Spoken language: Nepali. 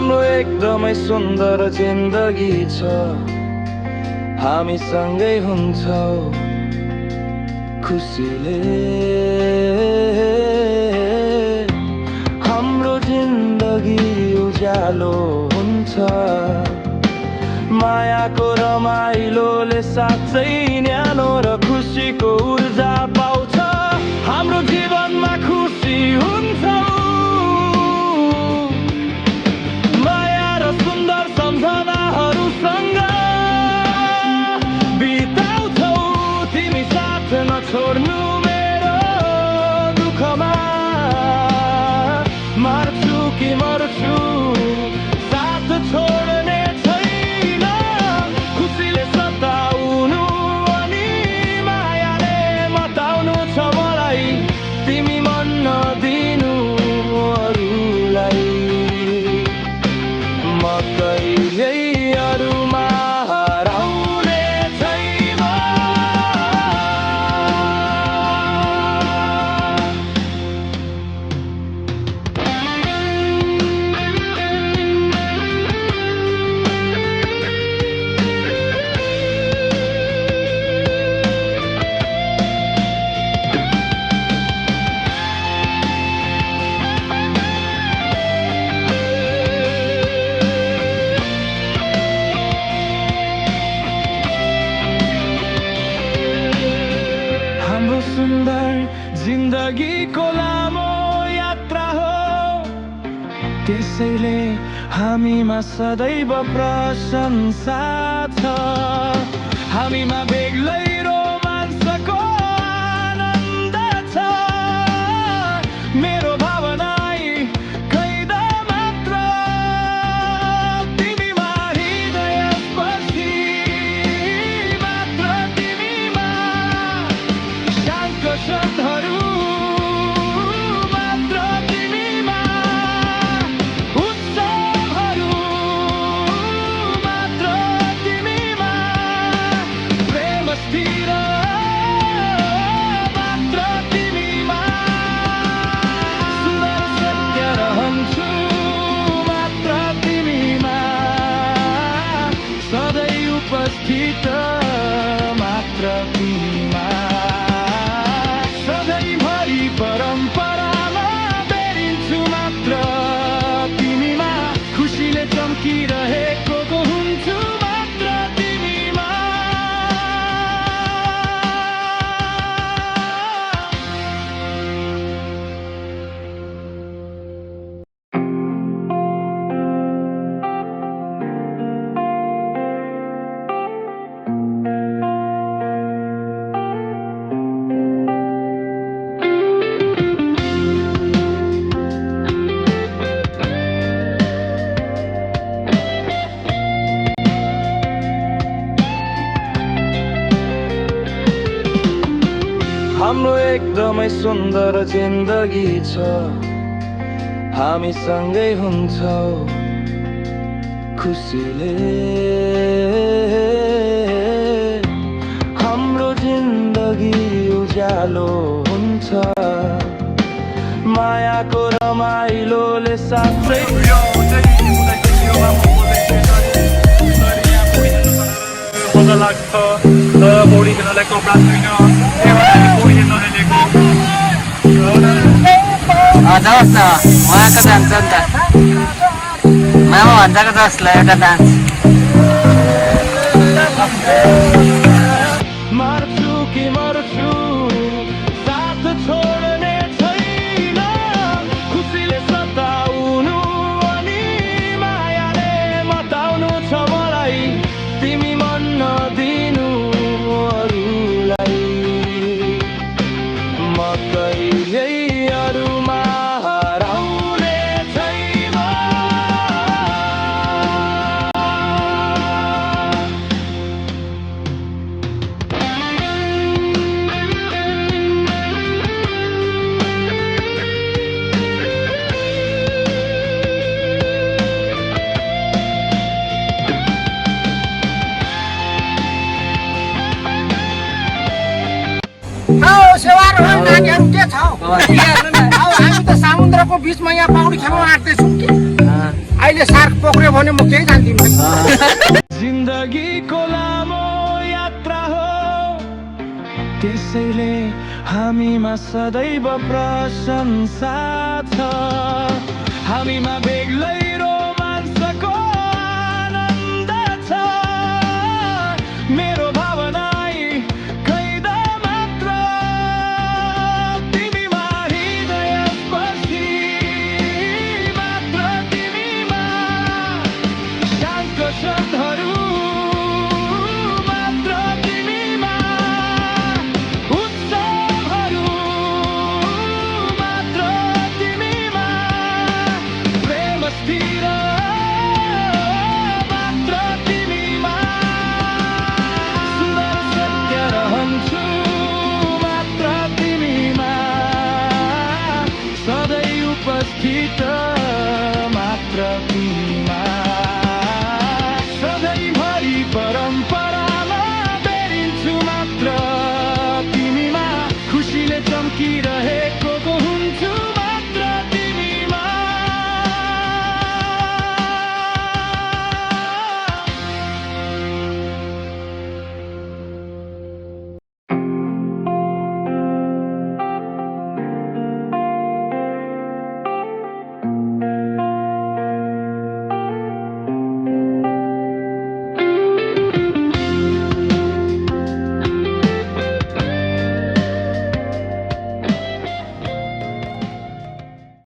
हाम्रो एकदमै सुन्दर जिन्दगी छ, हामी सँगै हुन्छौँ खुसीले। हाम्रो जिन्दगी उज्यालो हुन्छ, मायाको रमाइलोले साँच्चै न्यानो र खुसीको ऊर्जा पाउँछ। हाम्रो जीवनमा खुसी हुन्छ, माया र सुन्दर सम्झनाहरूसँग बिताउँछौ। तिमी साथ नछोड्नु मेरो दुःखमा, मार्छु कि मर्छु साथ छोड्ने छैन। खुसीले सताउनु अनि मायाले मताउनु छ मलाई, तिमी मन नदिनु अरूलाई। म कहिल्यै अरूमा हराउने छैन। हाम्रो सुन्दर जिन्दगीको लामो यात्रा हो, त्यसैले हामीमा सदैव प्रशंसा छ। हामीमा बेग्लै रोमाञ्चको आनन्द छ। मेरो भावना कैद मात्र तिमीमा, हृदयपछि मात्र तिमीमा। शान्त क्षणहरू मात्र तिमीमा, उत्सवहरू मात्र तिमीमा। प्रेम स्थिर मात्र तिमीमा। सुन्दर सत्य रहन्छु मात्र तिमीमा। सधैँ उपस्थित मात्र तिमीमा। सधैँभरि परम्परामा बेरिन्छु मात्र तिमीमा। खुसीले चम्किरहेको हुन्छु मात्र तिमीमा। हाम्रो एकदमै सुन्दर जिन्दगी छ, हामी सँगै हुन्छौँ खुसीले। हाम्रो जिन्दगी उज्यालो हुन्छ, मायाको रमाइलोले साँच्चै मजा लाग्छ। तर पौडी खेल्नलाई कपडा छैन, पौडी खेल्न हेलेको जाओस् न, उहाँको जान्छ नि त। मामा भन्दाको जसलाई एउटा डान्स। मार्छु कि मर्छु साथ छोड्ने छैन। खुसीले सताउनु अनि मायाले मताउनु छ मलाई, तिमी मन नदिनु अरूलाई। म कहिल्यै अरूमा हराउने छैन। नानीहरू के छ? अब हामी त समुद्रको बिचमा यहाँ पौडी खेल्न आँट्दैछौँ कि अहिले सार्क पक्रियो भने म केही जान्दिनँ। जिन्दगीको लामो यात्रा हो, त्यसैले हामीमा सदैव प्रशंसा छ। हामीमा बेग्लै